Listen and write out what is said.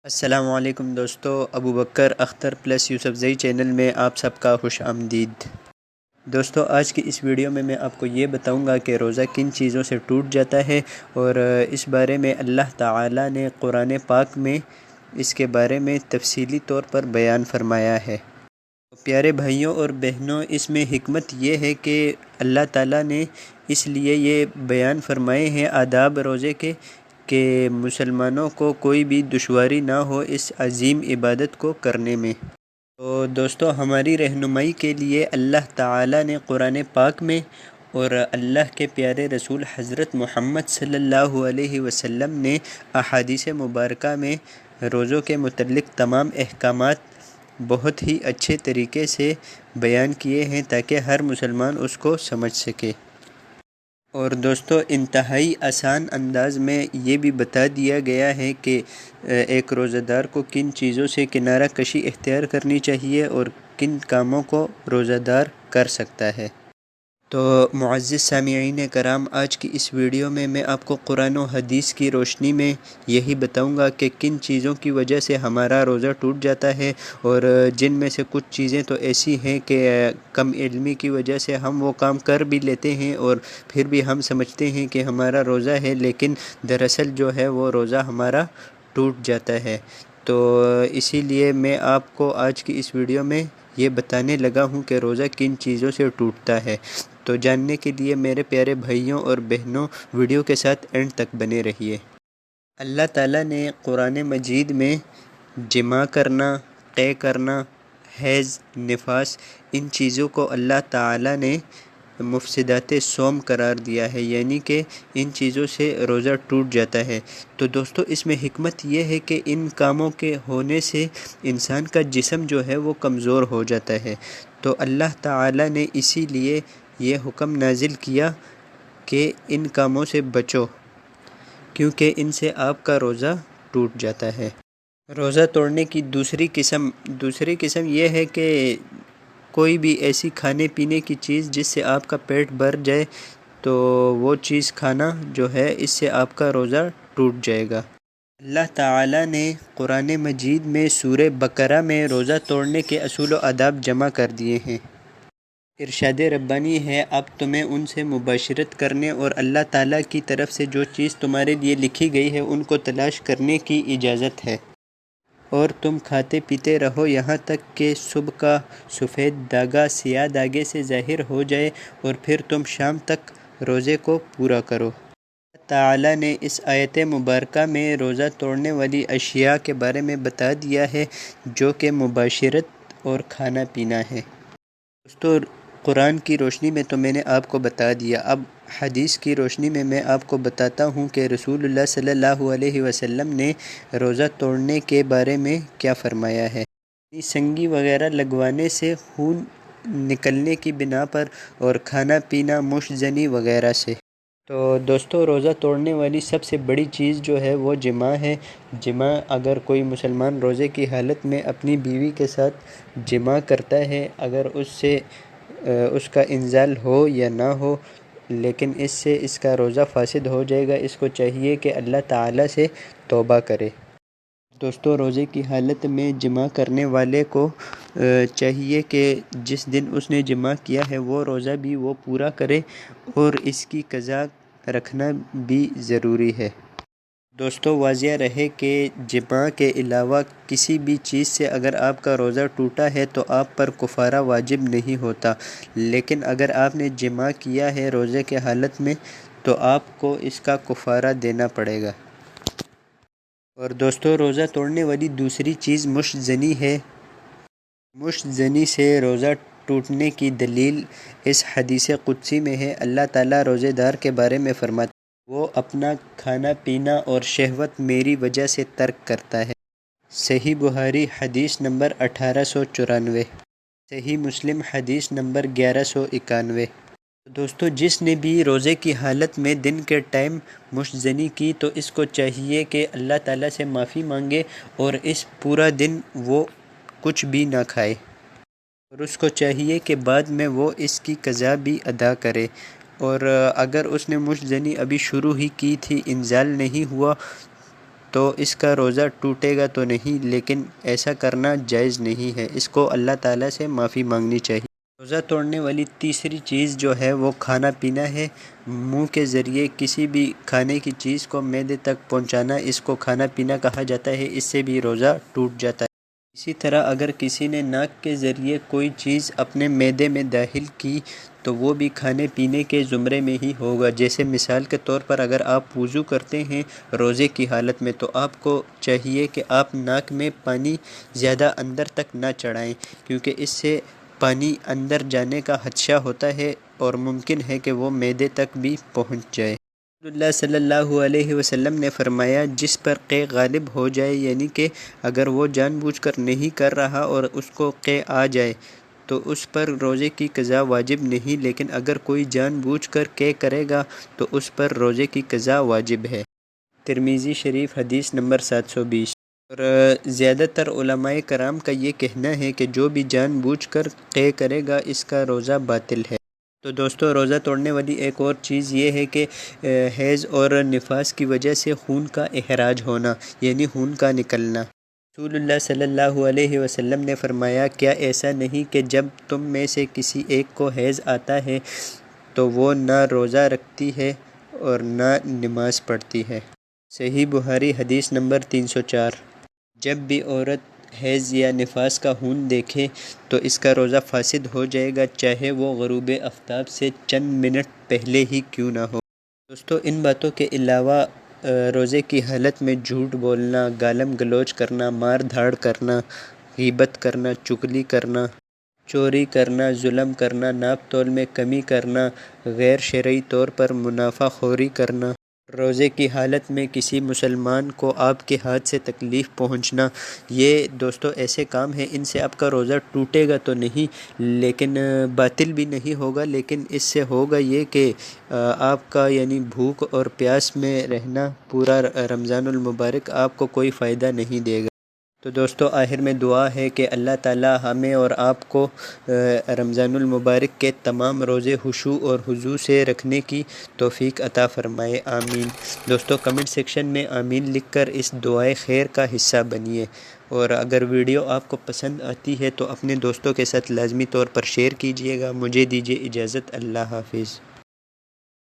السلام علیکم دوستو، ابو بکر اختر پلس یوسف زئی چینل میں آپ سب کا خوش آمدید۔ دوستو، آج کی اس ویڈیو میں آپ کو یہ بتاؤں گا کہ روزہ کن چیزوں سے ٹوٹ جاتا ہے، اور اس بارے میں اللہ تعالی نے قرآن پاک میں اس کے بارے میں تفصیلی طور پر بیان فرمایا ہے۔ پیارے بھائیوں اور بہنوں، اس میں حکمت یہ ہے کہ اللہ تعالیٰ نے اس لیے یہ بیان فرمائے ہیں آداب روزے کے کہ مسلمانوں کو کوئی بھی دشواری نہ ہو اس عظیم عبادت کو کرنے میں۔ تو دوستو، ہماری رہنمائی کے لیے اللہ تعالیٰ نے قرآن پاک میں اور اللہ کے پیارے رسول حضرت محمد صلی اللہ علیہ وسلم نے احادیث مبارکہ میں روزوں کے متعلق تمام احکامات بہت ہی اچھے طریقے سے بیان کیے ہیں تاکہ ہر مسلمان اس کو سمجھ سکے۔ اور دوستو، انتہائی آسان انداز میں یہ بھی بتا دیا گیا ہے کہ ایک روزہ دار کو کن چیزوں سے کنارہ کشی اختیار کرنی چاہیے اور کن کاموں کو روزہ دار کر سکتا ہے۔ تو معزز سامعین کرام، آج کی اس ویڈیو میں آپ کو قرآن و حدیث کی روشنی میں یہی بتاؤں گا کہ کن چیزوں کی وجہ سے ہمارا روزہ ٹوٹ جاتا ہے، اور جن میں سے کچھ چیزیں تو ایسی ہیں کہ کم علمی کی وجہ سے ہم وہ کام کر بھی لیتے ہیں اور پھر بھی ہم سمجھتے ہیں کہ ہمارا روزہ ہے، لیکن دراصل جو ہے وہ روزہ ہمارا ٹوٹ جاتا ہے۔ تو اسی لیے میں آپ کو آج کی اس ویڈیو میں یہ بتانے لگا ہوں کہ روزہ کن چیزوں سے ٹوٹتا ہے۔ تو جاننے کے لیے میرے پیارے بھائیوں اور بہنوں، ویڈیو کے ساتھ اینڈ تک بنے رہیے۔ اللہ تعالیٰ نے قرآن مجید میں جماع کرنا، قے کرنا، حیض، نفاس، ان چیزوں کو اللہ تعالیٰ نے مفسدات صوم قرار دیا ہے، یعنی کہ ان چیزوں سے روزہ ٹوٹ جاتا ہے۔ تو دوستو، اس میں حکمت یہ ہے کہ ان کاموں کے ہونے سے انسان کا جسم جو ہے وہ کمزور ہو جاتا ہے۔ تو اللہ تعالیٰ نے اسی لیے یہ حکم نازل کیا کہ ان کاموں سے بچو، کیونکہ ان سے آپ کا روزہ ٹوٹ جاتا ہے۔ روزہ توڑنے کی دوسری قسم یہ ہے کہ کوئی بھی ایسی کھانے پینے کی چیز جس سے آپ کا پیٹ بھر جائے، تو وہ چیز کھانا جو ہے اس سے آپ کا روزہ ٹوٹ جائے گا۔ اللہ تعالیٰ نے قرآن مجید میں سورہ بقرہ میں روزہ توڑنے کے اصول و آداب جمع کر دیے ہیں۔ ارشاد ربانی ہے، اب تمہیں ان سے مباشرت کرنے اور اللہ تعالیٰ کی طرف سے جو چیز تمہارے لیے لکھی گئی ہے ان کو تلاش کرنے کی اجازت ہے، اور تم کھاتے پیتے رہو یہاں تک کہ صبح کا سفید دھاگا سیاہ دھاگے سے ظاہر ہو جائے، اور پھر تم شام تک روزے کو پورا کرو۔ اللہ تعالیٰ نے اس آیت مبارکہ میں روزہ توڑنے والی اشیاء کے بارے میں بتا دیا ہے، جو کہ مباشرت اور کھانا پینا ہے۔ دوستو، قرآن کی روشنی میں تو میں نے آپ کو بتا دیا، اب حدیث کی روشنی میں آپ کو بتاتا ہوں کہ رسول اللہ صلی اللہ علیہ وسلم نے روزہ توڑنے کے بارے میں کیا فرمایا ہے۔ سنگی وغیرہ لگوانے سے، خون نکلنے کی بنا پر، اور کھانا پینا مشت زنی وغیرہ سے۔ تو دوستو، روزہ توڑنے والی سب سے بڑی چیز جو ہے وہ جماع ہے۔ جماع اگر کوئی مسلمان روزے کی حالت میں اپنی بیوی کے ساتھ جماع کرتا ہے، اگر اس کا انزال ہو یا نہ ہو، لیکن اس سے اس کا روزہ فاسد ہو جائے گا، اس کو چاہیے کہ اللہ تعالیٰ سے توبہ کرے۔ دوستو، روزے کی حالت میں جماع کرنے والے کو چاہیے کہ جس دن اس نے جماع کیا ہے وہ روزہ بھی وہ پورا کرے، اور اس کی قضا رکھنا بھی ضروری ہے۔ دوستو، واضح رہے کہ جماع کے علاوہ کسی بھی چیز سے اگر آپ کا روزہ ٹوٹا ہے تو آپ پر کفارہ واجب نہیں ہوتا، لیکن اگر آپ نے جماع کیا ہے روزے کے حالت میں تو آپ کو اس کا کفارہ دینا پڑے گا۔ اور دوستو، روزہ توڑنے والی دوسری چیز مشت زنی ہے۔ مشت زنی سے روزہ ٹوٹنے کی دلیل اس حدیث قدسی میں ہے۔ اللہ تعالیٰ روزے دار کے بارے میں فرماتا ہے، وہ اپنا کھانا پینا اور شہوت میری وجہ سے ترک کرتا ہے۔ صحیح بخاری حدیث نمبر 1894، صحیح مسلم حدیث نمبر 1191۔ دوستو، جس نے بھی روزے کی حالت میں دن کے ٹائم مشت زنی کی تو اس کو چاہیے کہ اللہ تعالیٰ سے معافی مانگے، اور اس پورا دن وہ کچھ بھی نہ کھائے، اور اس کو چاہیے کہ بعد میں وہ اس کی قضا بھی ادا کرے۔ اور اگر اس نے مشت زنی ابھی شروع ہی کی تھی، انزال نہیں ہوا، تو اس کا روزہ ٹوٹے گا تو نہیں، لیکن ایسا کرنا جائز نہیں ہے، اس کو اللہ تعالیٰ سے معافی مانگنی چاہیے۔ روزہ توڑنے والی تیسری چیز جو ہے وہ کھانا پینا ہے۔ منہ کے ذریعے کسی بھی کھانے کی چیز کو معدے تک پہنچانا، اس کو کھانا پینا کہا جاتا ہے، اس سے بھی روزہ ٹوٹ جاتا ہے۔ اسی طرح اگر کسی نے ناک کے ذریعے کوئی چیز اپنے معدے میں داخل کی تو وہ بھی کھانے پینے کے زمرے میں ہی ہوگا۔ جیسے مثال کے طور پر اگر آپ وضو کرتے ہیں روزے کی حالت میں، تو آپ کو چاہیے کہ آپ ناک میں پانی زیادہ اندر تک نہ چڑھائیں، کیونکہ اس سے پانی اندر جانے کا خدشہ ہوتا ہے اور ممکن ہے کہ وہ معدے تک بھی پہنچ جائے۔ رسول اللہ صلی اللہ علیہ وسلم نے فرمایا، جس پر قے غالب ہو جائے، یعنی کہ اگر وہ جان بوجھ کر نہیں کر رہا اور اس کو قے آ جائے تو اس پر روزے کی قضا واجب نہیں، لیکن اگر کوئی جان بوجھ کر قے کرے گا تو اس پر روزے کی قضا واجب ہے۔ ترمذی شریف حدیث نمبر 720۔ اور زیادہ تر علماء کرام کا یہ کہنا ہے کہ جو بھی جان بوجھ کر قے کرے گا اس کا روزہ باطل ہے۔ تو دوستو، روزہ توڑنے والی ایک اور چیز یہ ہے کہ حیض اور نفاس کی وجہ سے خون کا اخراج ہونا، یعنی خون کا نکلنا۔ رسول اللہ صلی اللہ علیہ وسلم نے فرمایا، کیا ایسا نہیں کہ جب تم میں سے کسی ایک کو حیض آتا ہے تو وہ نہ روزہ رکھتی ہے اور نہ نماز پڑھتی ہے؟ صحیح بخاری حدیث نمبر 304۔ جب بھی عورت حیض یا نفاس کا خون دیکھے تو اس کا روزہ فاسد ہو جائے گا، چاہے وہ غروب آفتاب سے چند منٹ پہلے ہی کیوں نہ ہو۔ دوستو، ان باتوں کے علاوہ روزے کی حالت میں جھوٹ بولنا، گالم گلوچ کرنا، مار دھاڑ کرنا، غیبت کرنا، چغلی کرنا، چوری کرنا، ظلم کرنا، ناپ تول میں کمی کرنا، غیر شرعی طور پر منافع خوری کرنا، روزے کی حالت میں کسی مسلمان کو آپ کے ہاتھ سے تکلیف پہنچنا، یہ دوستو ایسے کام ہیں، ان سے آپ کا روزہ ٹوٹے گا تو نہیں، لیکن باطل بھی نہیں ہوگا، لیکن اس سے ہوگا یہ کہ آپ کا یعنی بھوک اور پیاس میں رہنا پورا رمضان المبارک آپ کو کوئی فائدہ نہیں دے گا۔ تو دوستو، آخر میں دعا ہے کہ اللہ تعالی ہمیں اور آپ کو رمضان المبارک کے تمام روزے خشوع اور خضوع سے رکھنے کی توفیق عطا فرمائے، آمین۔ دوستو، کمنٹ سیکشن میں آمین لکھ کر اس دعائے خیر کا حصہ بنیے، اور اگر ویڈیو آپ کو پسند آتی ہے تو اپنے دوستوں کے ساتھ لازمی طور پر شیئر کیجیے گا۔ مجھے دیجیے اجازت، اللہ حافظ۔